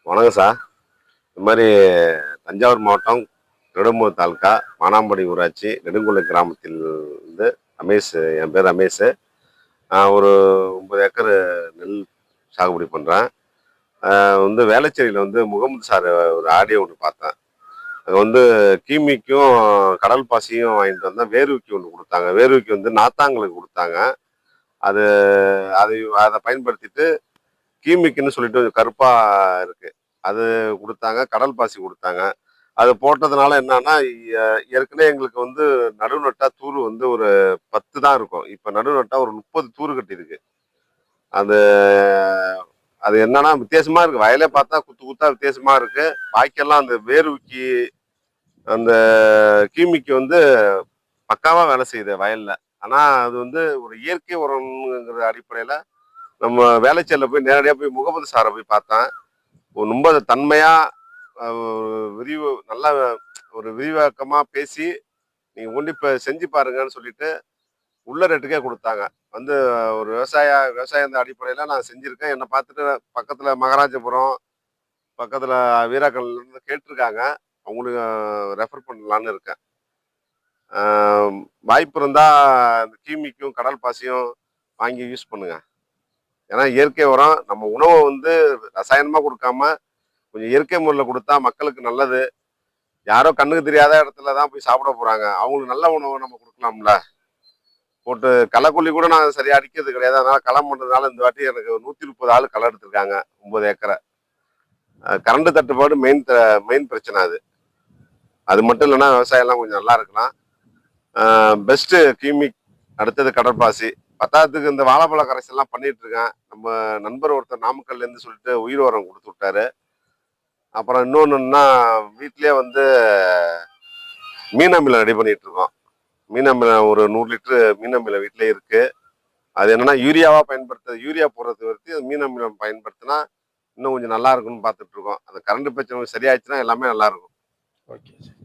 வணக்கம் சார். இந்த மாதிரி தஞ்சாவூர் மாவட்டம் திருடமூர் தாலுக்கா மானாம்படி ஊராட்சி நெடுங்குளை கிராமத்தில் இருந்து ரமேஷ். என் பேர் ரமேஷ். நான் ஒரு 9 ஏக்கர் நெல் சாகுபடி பண்ணுறேன். வேளச்சேரியில் முகமது சார் ஒரு ஆடியோ ஒன்று பார்த்தேன். அது கீமிக்கும் கடல் பாசியும் வாங்கிட்டு வந்தேன். வேர்விக்கு ஒன்று கொடுத்தாங்க. வேர்விக்கு நாத்தாங்களுக்கு கொடுத்தாங்க. அது அதை பயன்படுத்திட்டு கீமிக்குன்னு சொல்லிட்டு கருப்பாக இருக்குது, அது கொடுத்தாங்க. கடல் பாசி கொடுத்தாங்க. அது போட்டதுனால என்னன்னா, ஏற்கனவே எங்களுக்கு நடுநட்டா தூர் ஒரு 10 தான் இருக்கும். இப்போ நடுநட்டா ஒரு 30 தூர் கட்டியிருக்கு. அது அது என்னன்னா வித்தியாசமா இருக்கு. வயலே பார்த்தா குத்து குத்தா வித்தியாசமா இருக்கு. பாக்கியெல்லாம் அந்த வேர்விக்கு அந்த கீமிக்கு பக்காவா வேலை செய்யுது வயல்ல. ஆனா அது ஒரு இயற்கை உரம்ங்கிற அடிப்படையில நம்ம வேலைச்சேரியில் போய் நேரடியாக போய் முகமது சாரை போய் பார்த்தேன். ரொம்ப தன்மையா நல்லா ஒரு விரிவாக்கமா பேசி நீங்க கொண்டு இப்ப செஞ்சு பாருங்கன்னு சொல்லிட்டு உள்ள ரேட்டுக்கே கொடுத்தாங்க. ஒரு விவசாய அடிப்படையில நான் செஞ்சிருக்கேன். என்னை பார்த்துட்டு பக்கத்துல மகாராஜபுரம், பக்கத்துல வீராக்கல்ல இருந்து கேட்டிருக்காங்க. அவங்களுக்கு ரெஃபர் பண்ணலான்னு இருக்கேன். வாய்ப்பு இருந்தா இந்த கீமிக்கும் கடல் பாசியும் வாங்கி யூஸ் பண்ணுங்க. ஏன்னா இயற்கை உரம் நம்ம உணவை ரசாயனமா கொடுக்காம கொஞ்சம் இயற்கை முறையில் கொடுத்தா மக்களுக்கு நல்லது. யாரோ கண்ணுக்கு தெரியாத இடத்துல தான் போய் சாப்பிட போறாங்க. அவங்களுக்கு நல்ல உணவை நம்ம கொடுக்கலாம்ல. போட்டு களைக்கொல்லி கூட நான் சரியா அடிக்கிறது கிடையாது. அதனால களை பண்ணுறதுனால இந்த வாட்டி எனக்கு 130 ஆள் களை எடுத்திருக்காங்க 9 ஏக்கரை. கரண்ட் தட்டுப்பாடு மெயின் பிரச்சனை. அது மட்டும் இல்லைன்னா விவசாயம்லாம் கொஞ்சம் நல்லா இருக்கலாம். பெஸ்ட்டு கீமிக், அடுத்தது கடற்பாசி, பத்தாவதுக்கு இந்த வாழைப்பழ கரைசல்லாம் பண்ணிட்டு இருக்கேன். நம்ம நண்பர் ஒருத்தர் நாமக்கல்ல இருந்து சொல்லிட்டு உயிர் உரம் கொடுத்து விட்டாரு. அப்புறம் இன்னொன்னுன்னா வீட்லயே மீன் அமிலம் ரெடி பண்ணிட்டு இருக்கோம். மீன் அமிலம் ஒரு 100 லிட்டரு மீன் அமிலம் வீட்லயே இருக்கு. அது என்னன்னா யூரியாவா யூரியா போடுறது வரைக்கும் மீன் அமிலம் பயன்படுத்தினா இன்னும் கொஞ்சம் நல்லா இருக்கும்னு பார்த்துட்டு இருக்கோம். அந்த கரண்ட் பிரச்சனை சரியாயிடுச்சுன்னா எல்லாமே நல்லா இருக்கும். ஓகே.